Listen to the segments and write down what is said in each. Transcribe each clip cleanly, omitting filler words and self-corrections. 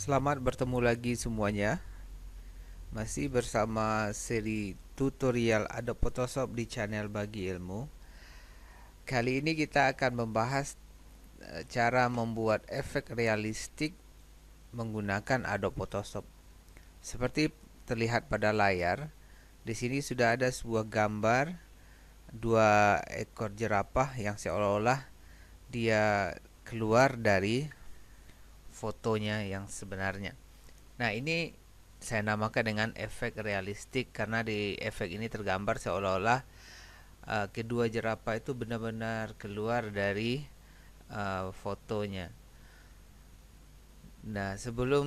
Selamat bertemu lagi semuanya. Masih bersama seri tutorial Adobe Photoshop di channel Bagi Ilmu. Kali ini kita akan membahas cara membuat efek realistik menggunakan Adobe Photoshop. Seperti terlihat pada layar, di sini sudah ada sebuah gambar dua ekor jerapah yang seolah-olah dia keluar dari fotonya yang sebenarnya. Nah, ini saya namakan dengan efek realistik karena di efek ini tergambar seolah-olah kedua jerapah itu benar-benar keluar dari fotonya. Nah, sebelum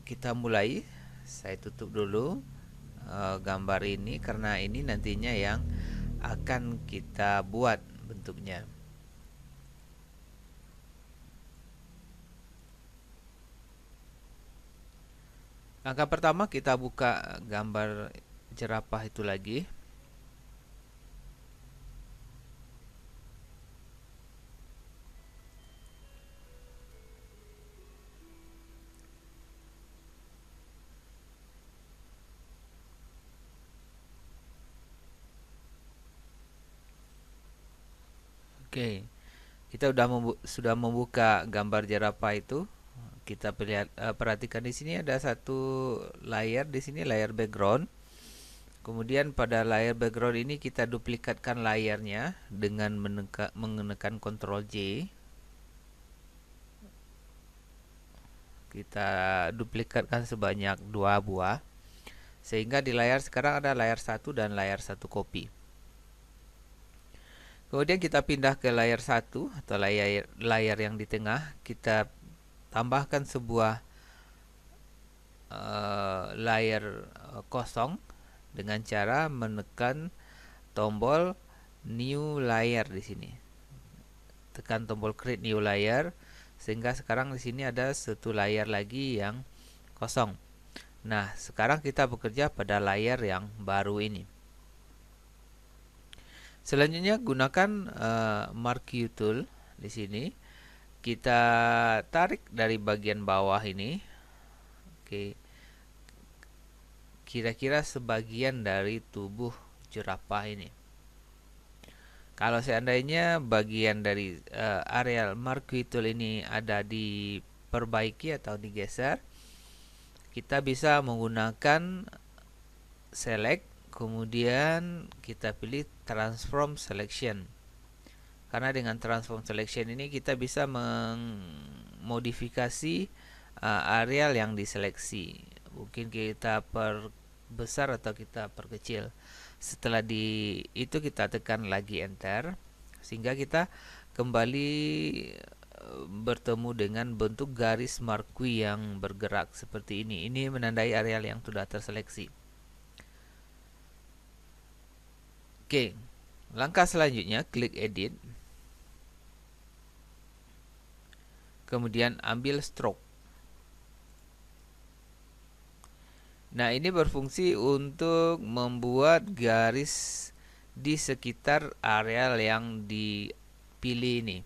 kita mulai, saya tutup dulu gambar ini karena ini nantinya yang akan kita buat bentuknya. Langkah pertama kita buka gambar jerapah itu lagi. Oke, kita sudah membuka gambar jerapah itu. Kita perhatikan di sini ada satu layar, di sini layar background. Kemudian pada layar background ini kita duplikatkan layarnya dengan menekan Ctrl J. Kita duplikatkan sebanyak 2 buah. Sehingga di layar sekarang ada layar 1 dan layar 1 copy. Kemudian kita pindah ke layar 1 atau layar yang di tengah. Kita tambahkan sebuah layar kosong dengan cara menekan tombol new layer di sini. Tekan tombol create new layer sehingga sekarang di sini ada satu layar lagi yang kosong. Nah, sekarang kita bekerja pada layar yang baru ini. Selanjutnya gunakan marquee tool di sini. Kita tarik dari bagian bawah ini. Oke. Kira-kira sebagian dari tubuh jerapah ini. Kalau seandainya bagian dari area marquee tool ini ada diperbaiki atau digeser, kita bisa menggunakan select, kemudian kita pilih transform selection. Karena dengan transform selection ini kita bisa memodifikasi areal yang diseleksi. Mungkin kita perbesar atau kita perkecil. Setelah itu kita tekan lagi enter sehingga kita kembali bertemu dengan bentuk garis marquee yang bergerak seperti ini. Ini menandai areal yang sudah terseleksi. Oke, langkah selanjutnya klik edit. Kemudian ambil stroke. Nah, ini berfungsi untuk membuat garis di sekitar areal yang dipilih ini.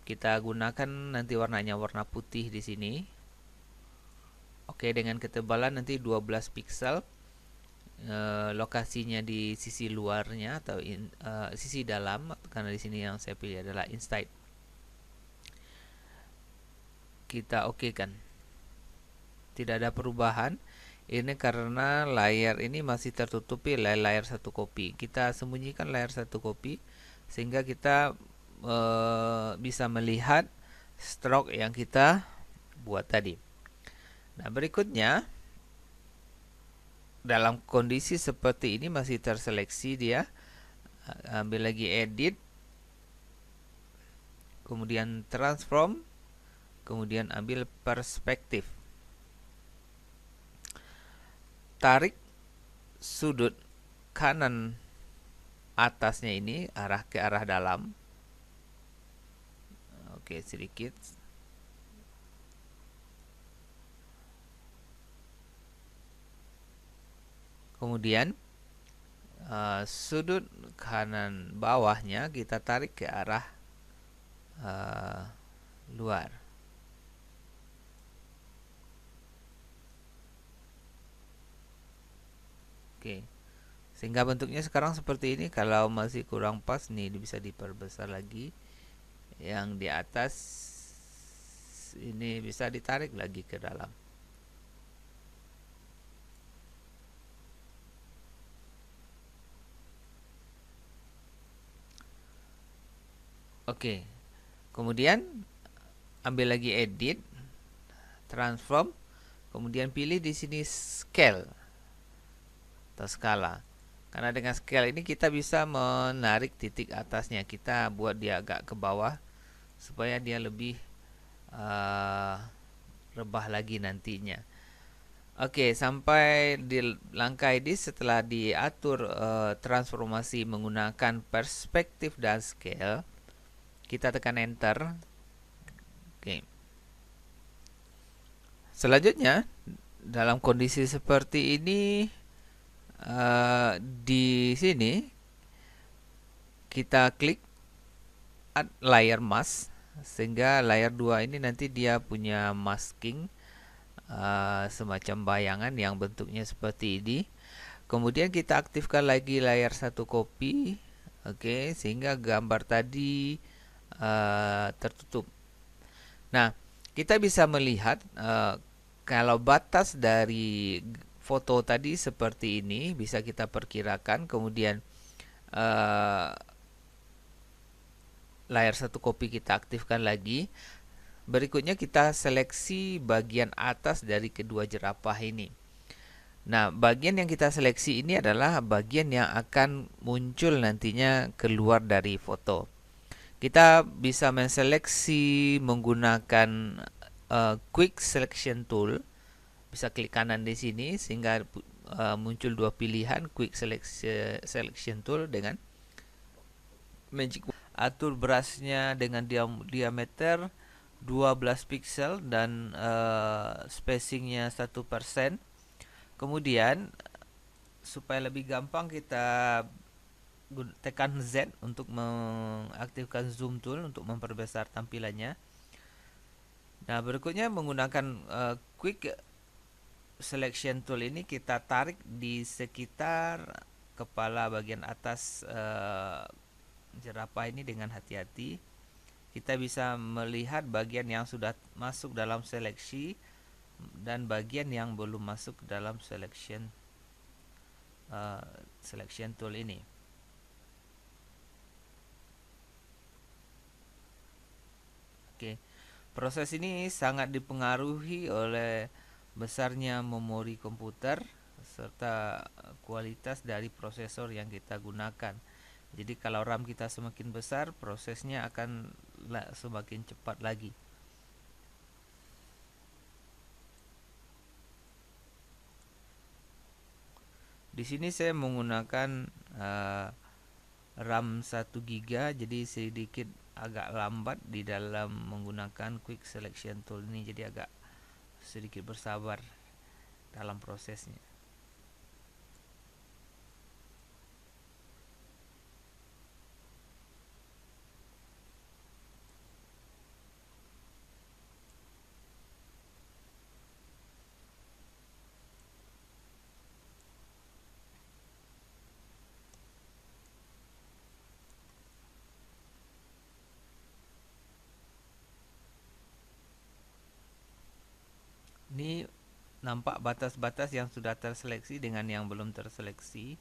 Kita gunakan nanti warnanya warna putih di sini. Oke, dengan ketebalan nanti 12 pixel. Lokasinya di sisi luarnya atau sisi dalam, karena di sini yang saya pilih adalah inside. Kita oke kan. Tidak ada perubahan. Ini karena layar ini masih tertutupi layar satu copy. Kita sembunyikan layar satu copy sehingga kita bisa melihat stroke yang kita buat tadi. Nah, berikutnya dalam kondisi seperti ini masih terseleksi dia. Ambil lagi edit, kemudian transform, kemudian ambil perspektif. Tarik sudut kanan atasnya ini ke arah dalam. Oke, sedikit. Kemudian sudut kanan bawahnya kita tarik ke arah luar. Oke, sehingga bentuknya sekarang seperti ini. Kalau masih kurang pas nih, bisa diperbesar lagi. Yang di atas ini bisa ditarik lagi ke dalam. Oke, kemudian ambil lagi edit, transform, kemudian pilih di sini scale atau skala. Karena dengan scale ini kita bisa menarik titik atasnya. Kita buat dia agak ke bawah supaya dia lebih rebah lagi nantinya. Oke, sampai di langkah ini setelah diatur transformasi menggunakan perspektif dan scale, kita tekan enter. Oke. Selanjutnya, dalam kondisi seperti ini, di sini kita klik add layer mask, sehingga layer 2 ini nanti dia punya masking semacam bayangan yang bentuknya seperti ini. Kemudian kita aktifkan lagi layar satu copy, oke, sehingga gambar tadi tertutup. Nah, kita bisa melihat kalau batas dari foto tadi seperti ini bisa kita perkirakan. Kemudian layar satu copy kita aktifkan lagi. Berikutnya kita seleksi bagian atas dari kedua jerapah ini. Nah, bagian yang kita seleksi ini adalah bagian yang akan muncul nantinya keluar dari foto. Kita bisa menseleksi menggunakan Quick Selection Tool. Bisa klik kanan di sini sehingga muncul dua pilihan, Quick Selection Tool dengan Magic. Atur brushnya dengan diameter 12 pixel dan spacingnya 1%. Kemudian supaya lebih gampang kita tekan Z untuk mengaktifkan zoom tool untuk memperbesar tampilannya. Nah, berikutnya menggunakan quick selection tool ini kita tarik di sekitar kepala bagian atas jerapah ini dengan hati-hati. Kita bisa melihat bagian yang sudah masuk dalam seleksi dan bagian yang belum masuk dalam selection tool ini. Oke, proses ini sangat dipengaruhi oleh besarnya memori komputer serta kualitas dari prosesor yang kita gunakan. Jadi kalau RAM kita semakin besar, prosesnya akan semakin cepat lagi. Di sini saya menggunakan RAM 1 GB, jadi sedikit agak lambat di dalam menggunakan Quick Selection Tool ini, jadi agak sedikit bersabar dalam prosesnya. Ini nampak batas-batas yang sudah terseleksi dengan yang belum terseleksi.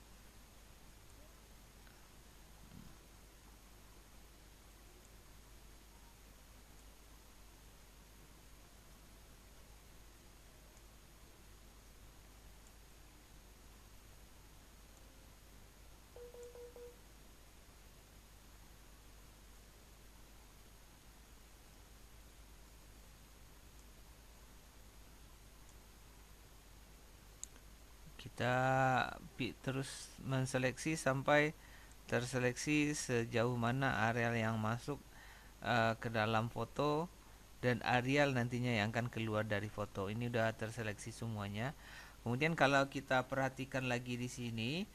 Kita terus menseleksi sampai terseleksi sejauh mana areal yang masuk ke dalam foto dan areal nantinya yang akan keluar dari foto. Ini udah terseleksi semuanya. Kemudian kalau kita perhatikan lagi di sini,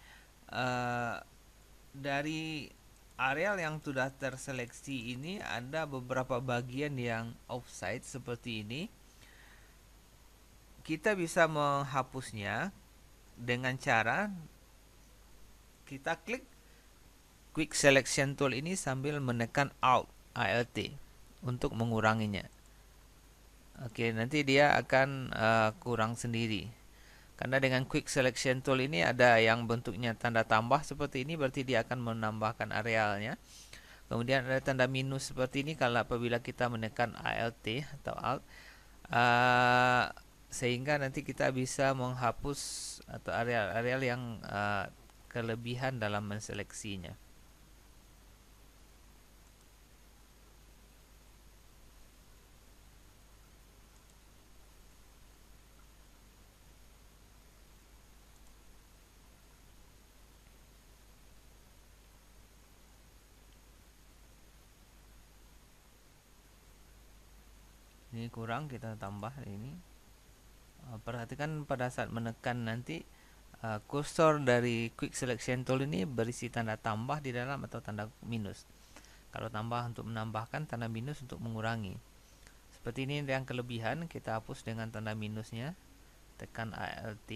dari areal yang sudah terseleksi ini ada beberapa bagian yang offside seperti ini. Kita bisa menghapusnya dengan cara kita klik Quick Selection Tool ini sambil menekan Alt untuk menguranginya. Oke, nanti dia akan kurang sendiri. Karena dengan Quick Selection Tool ini ada yang bentuknya tanda tambah seperti ini, berarti dia akan menambahkan arealnya. Kemudian ada tanda minus seperti ini kalau apabila kita menekan Alt atau Alt, sehingga nanti kita bisa menghapus atau areal-areal yang kelebihan dalam menseleksinya. Ini kurang, kita tambah ini. Perhatikan pada saat menekan nanti kursor dari Quick Selection Tool ini berisi tanda tambah di dalam atau tanda minus. Kalau tambah untuk menambahkan, tanda minus untuk mengurangi. Seperti ini yang kelebihan, kita hapus dengan tanda minusnya. Tekan Alt.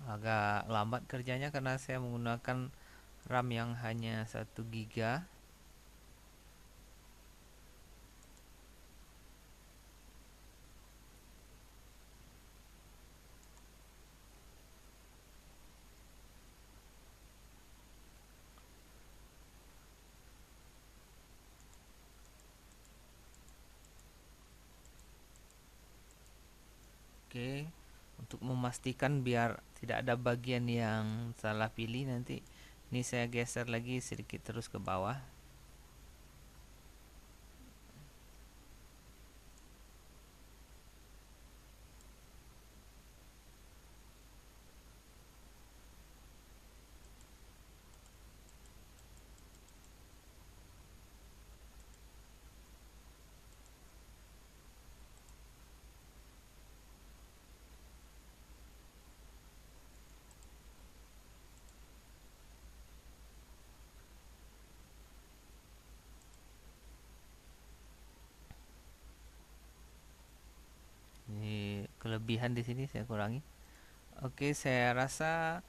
Agak lambat kerjanya karena saya menggunakan RAM yang hanya 1 GB. Oke, untuk memastikan biar tidak ada bagian yang salah pilih, nanti ini saya geser lagi sedikit terus ke bawah. Ini kelebihan di sini saya kurangi. Oke, saya rasa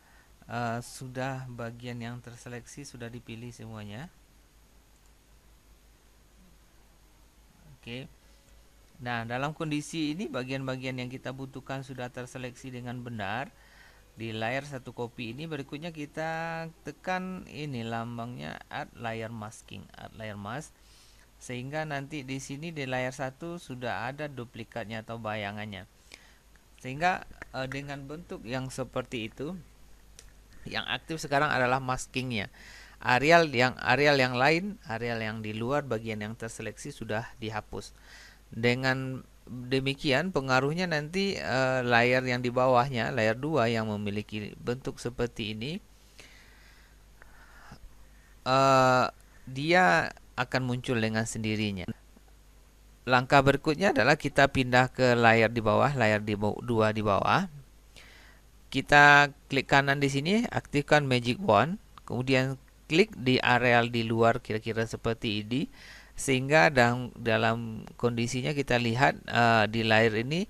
sudah bagian yang terseleksi sudah dipilih semuanya. Oke. Nah, dalam kondisi ini bagian-bagian yang kita butuhkan sudah terseleksi dengan benar. Di layar satu kopi ini berikutnya kita tekan ini lambangnya Add Layer Masking, Add Layer Mask, sehingga nanti di sini di layar satu sudah ada duplikatnya atau bayangannya. Sehingga dengan bentuk yang seperti itu, yang aktif sekarang adalah maskingnya. Areal yang lain, areal yang di luar bagian yang terseleksi sudah dihapus. Dengan demikian pengaruhnya nanti layar yang di bawahnya, layar 2 yang memiliki bentuk seperti ini, dia akan muncul dengan sendirinya. Langkah berikutnya adalah kita pindah ke layar di bawah, layar 2 di bawah. Kita klik kanan di sini, aktifkan Magic Wand, kemudian klik di areal di luar kira-kira seperti ini, sehingga dalam kondisinya kita lihat di layar ini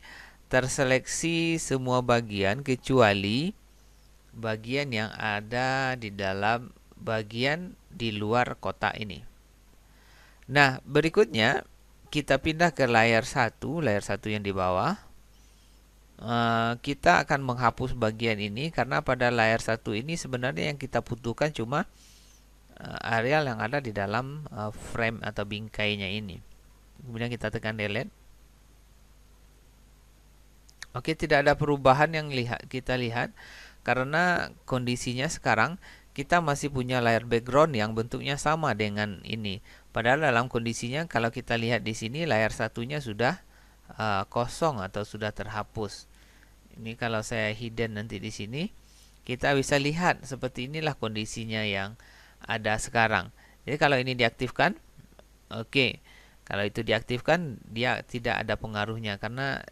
terseleksi semua bagian kecuali bagian yang ada di dalam bagian di luar kotak ini. Nah, berikutnya kita pindah ke layar 1 yang di bawah. Kita akan menghapus bagian ini karena pada layar 1 ini sebenarnya yang kita butuhkan cuma areal yang ada di dalam frame atau bingkainya ini. Kemudian kita tekan delete. Oke, tidak ada perubahan yang kita lihat karena kondisinya sekarang kita masih punya layar background yang bentuknya sama dengan ini. Padahal dalam kondisinya kalau kita lihat di sini layar satunya sudah kosong atau sudah terhapus. Ini kalau saya hidden nanti di sini, kita bisa lihat seperti inilah kondisinya yang ada sekarang. Jadi kalau ini diaktifkan, oke. Kalau itu diaktifkan, dia tidak ada pengaruhnya karena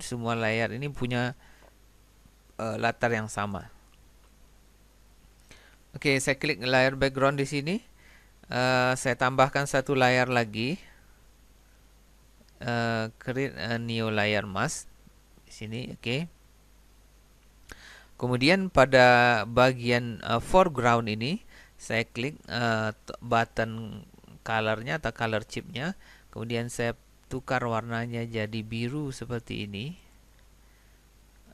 semua layar ini punya latar yang sama. Oke, saya klik layar background di sini. Saya tambahkan satu layar lagi. Create a new layer mask di sini. Oke. Kemudian pada bagian foreground ini saya klik button colornya atau color chipnya. Kemudian saya tukar warnanya jadi biru seperti ini.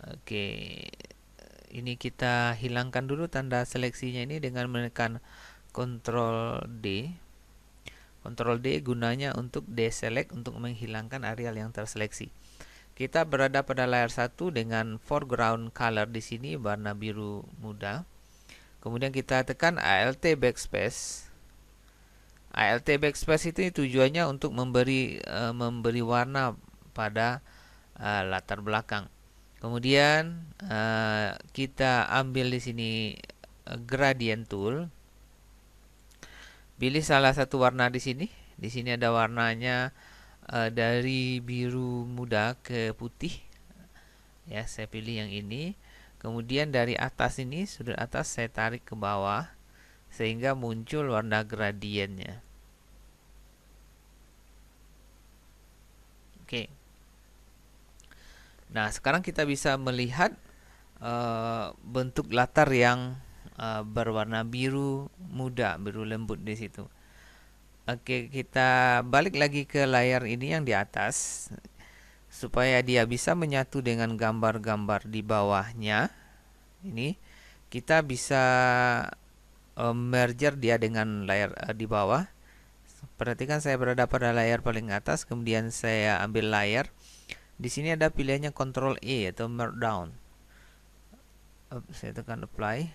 Oke, ini kita hilangkan dulu tanda seleksinya ini dengan menekan Ctrl D. Ctrl D gunanya untuk deselect, untuk menghilangkan areal yang terseleksi. Kita berada pada layar 1 dengan foreground color di sini warna biru muda. Kemudian kita tekan Alt backspace. Alt backspace itu tujuannya untuk memberi warna pada latar belakang. Kemudian kita ambil di sini gradient tool. Pilih salah satu warna di sini. Di sini ada warnanya dari biru muda ke putih. Ya, saya pilih yang ini. Kemudian dari atas ini, sudut atas saya tarik ke bawah sehingga muncul warna gradiennya. Oke. Nah, sekarang kita bisa melihat bentuk latar yang berwarna biru muda, biru lembut di situ. Oke, kita balik lagi ke layar ini yang di atas supaya dia bisa menyatu dengan gambar-gambar di bawahnya. Ini kita bisa merger dia dengan layar di bawah. Perhatikan saya berada pada layar paling atas, kemudian saya ambil layar. Di sini ada pilihannya Ctrl E atau merge down. Saya tekan apply.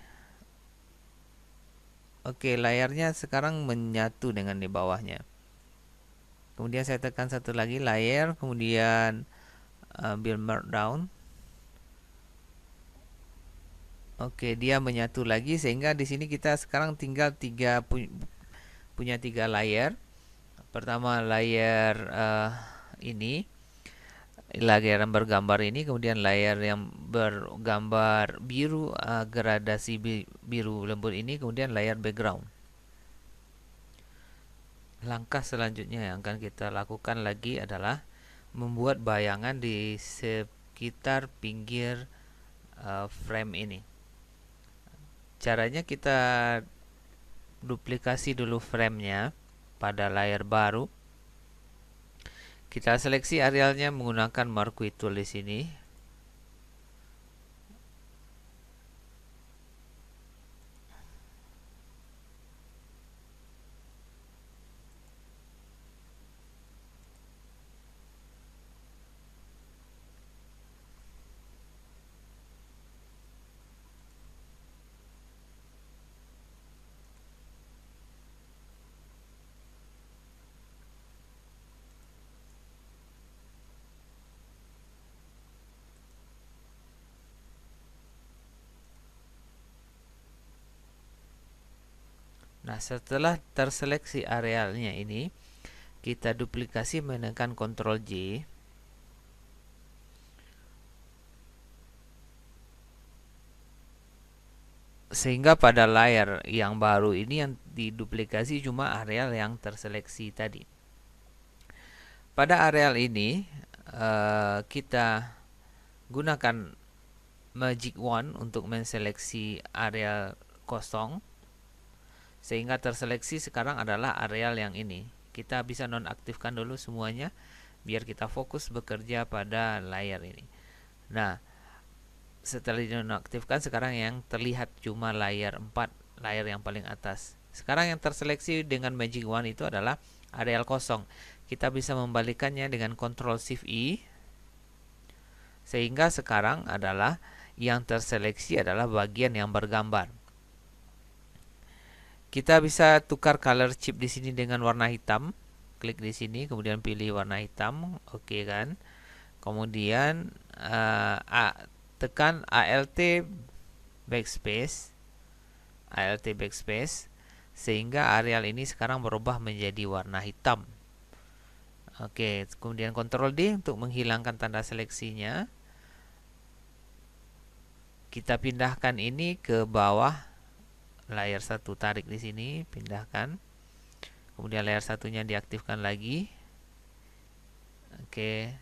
Oke, layarnya sekarang menyatu dengan di bawahnya. Kemudian saya tekan satu lagi layer, kemudian ambil merge down. Oke, dia menyatu lagi sehingga di sini kita sekarang tinggal punya tiga layer. Pertama layer ini, layer yang bergambar ini, kemudian layer yang bergambar biru gradasi biru lembut ini, kemudian layer background. Langkah selanjutnya yang akan kita lakukan lagi adalah membuat bayangan di sekitar pinggir frame ini. Caranya kita duplikasi dulu framenya pada layar baru. Kita seleksi arealnya menggunakan Marquee tool di sini. Nah, setelah terseleksi arealnya ini, kita duplikasi menekan Ctrl J. Sehingga pada layar yang baru ini yang diduplikasi cuma areal yang terseleksi tadi. Pada areal ini kita gunakan Magic Wand untuk menseleksi areal kosong. Sehingga terseleksi sekarang adalah areal yang ini. Kita bisa nonaktifkan dulu semuanya biar kita fokus bekerja pada layar ini. Nah, setelah dinonaktifkan sekarang yang terlihat cuma layar 4, layar yang paling atas. Sekarang yang terseleksi dengan Magic Wand itu adalah areal kosong. Kita bisa membalikannya dengan Ctrl Shift I. Sehingga sekarang adalah yang terseleksi adalah bagian yang bergambar. Kita bisa tukar color chip di sini dengan warna hitam. Klik di sini, kemudian pilih warna hitam, oke kan? Kemudian tekan Alt backspace, sehingga areal ini sekarang berubah menjadi warna hitam. Oke, kemudian Ctrl D untuk menghilangkan tanda seleksinya. Kita pindahkan ini ke bawah layer 1 tarik di sini, pindahkan. Kemudian layer satunya diaktifkan lagi. Oke.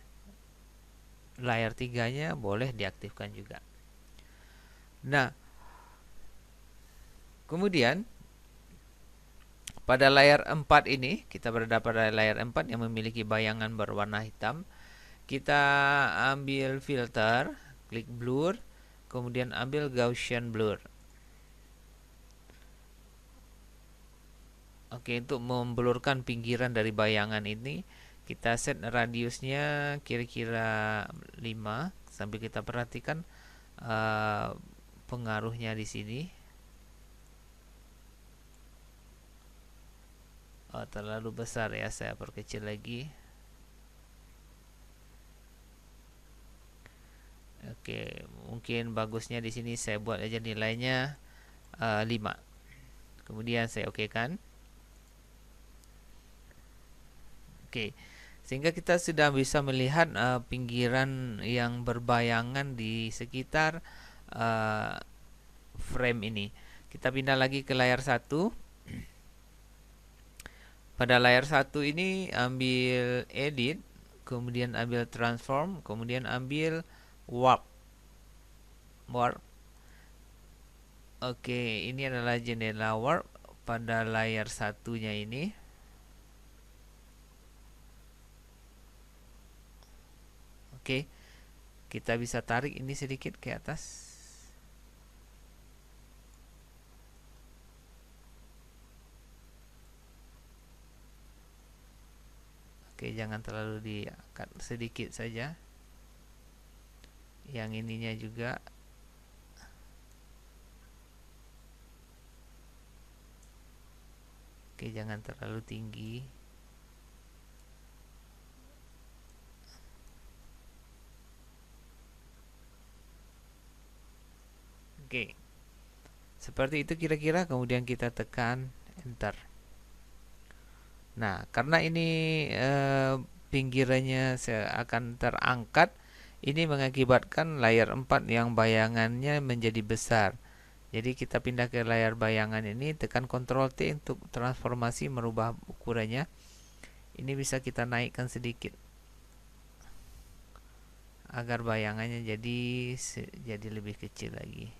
Layer 3-nya boleh diaktifkan juga. Nah, kemudian pada layar 4 ini, kita berada pada layar 4 yang memiliki bayangan berwarna hitam. Kita ambil filter, klik blur, kemudian ambil Gaussian blur. Oke, untuk memblurkan pinggiran dari bayangan ini, kita set radiusnya kira-kira 5, sambil kita perhatikan pengaruhnya di sini. Terlalu besar ya, saya perkecil lagi. Oke, mungkin bagusnya di sini saya buat aja nilainya 5. Kemudian saya okekan. Oke, sehingga kita sudah bisa melihat pinggiran yang berbayangan di sekitar frame ini. Kita pindah lagi ke layar 1. Pada layar 1 ini ambil edit, kemudian ambil transform, kemudian ambil warp. Oke, ini adalah jendela warp pada layar satunya ini. Oke, kita bisa tarik ini sedikit ke atas. Oke, jangan terlalu diangkat, sedikit saja. Yang ininya juga. Oke, jangan terlalu tinggi. Oke, seperti itu kira-kira, kemudian kita tekan enter. Nah, karena ini pinggirannya akan terangkat, ini mengakibatkan layar 4 yang bayangannya menjadi besar. Jadi kita pindah ke layar bayangan ini, tekan Ctrl T untuk transformasi, merubah ukurannya. Ini bisa kita naikkan sedikit agar bayangannya jadi lebih kecil lagi.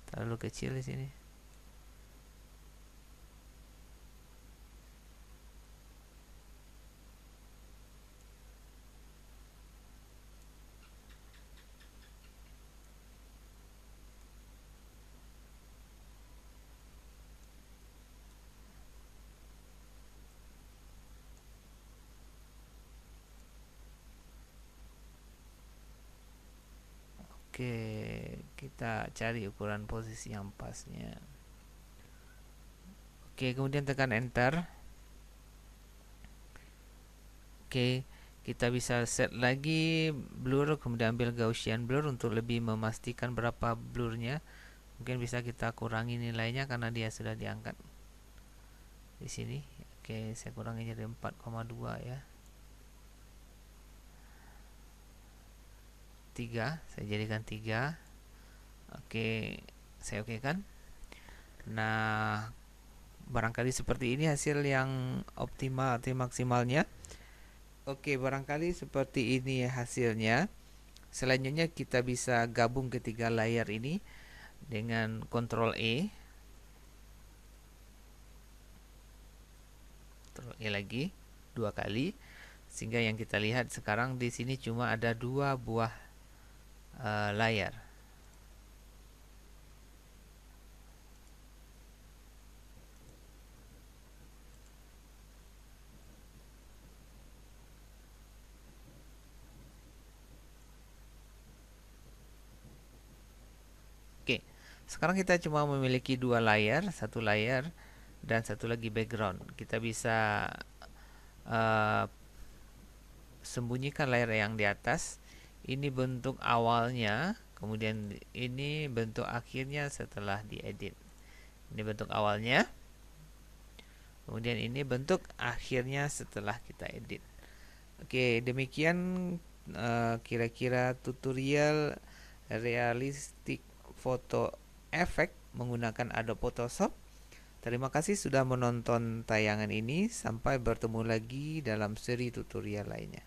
Terlalu kecil di sini. Oke, kita cari ukuran posisi yang pasnya. Oke, kemudian tekan enter. Oke, kita bisa set lagi blur, kemudian ambil Gaussian blur untuk lebih memastikan berapa blurnya. Mungkin bisa kita kurangi nilainya karena dia sudah diangkat di sini. Oke, saya kurangi jadi 4,2 ya. 3, saya jadikan 3. Oke, saya oke kan. Nah, barangkali seperti ini hasil yang optimal atau maksimalnya. Oke, barangkali seperti ini hasilnya. Selanjutnya kita bisa gabung ketiga layar ini dengan Ctrl E. Ctrl E lagi 2 kali, sehingga yang kita lihat sekarang di sini cuma ada 2 buah layar. Oke, sekarang kita cuma memiliki 2 layar, 1 layar dan 1 lagi background. Kita bisa sembunyikan layar yang di atas. Ini bentuk awalnya, kemudian ini bentuk akhirnya setelah diedit. Ini bentuk awalnya, kemudian ini bentuk akhirnya setelah kita edit. Oke, demikian kira-kira tutorial realistik foto efek menggunakan Adobe Photoshop. Terima kasih sudah menonton tayangan ini. Sampai bertemu lagi dalam seri tutorial lainnya.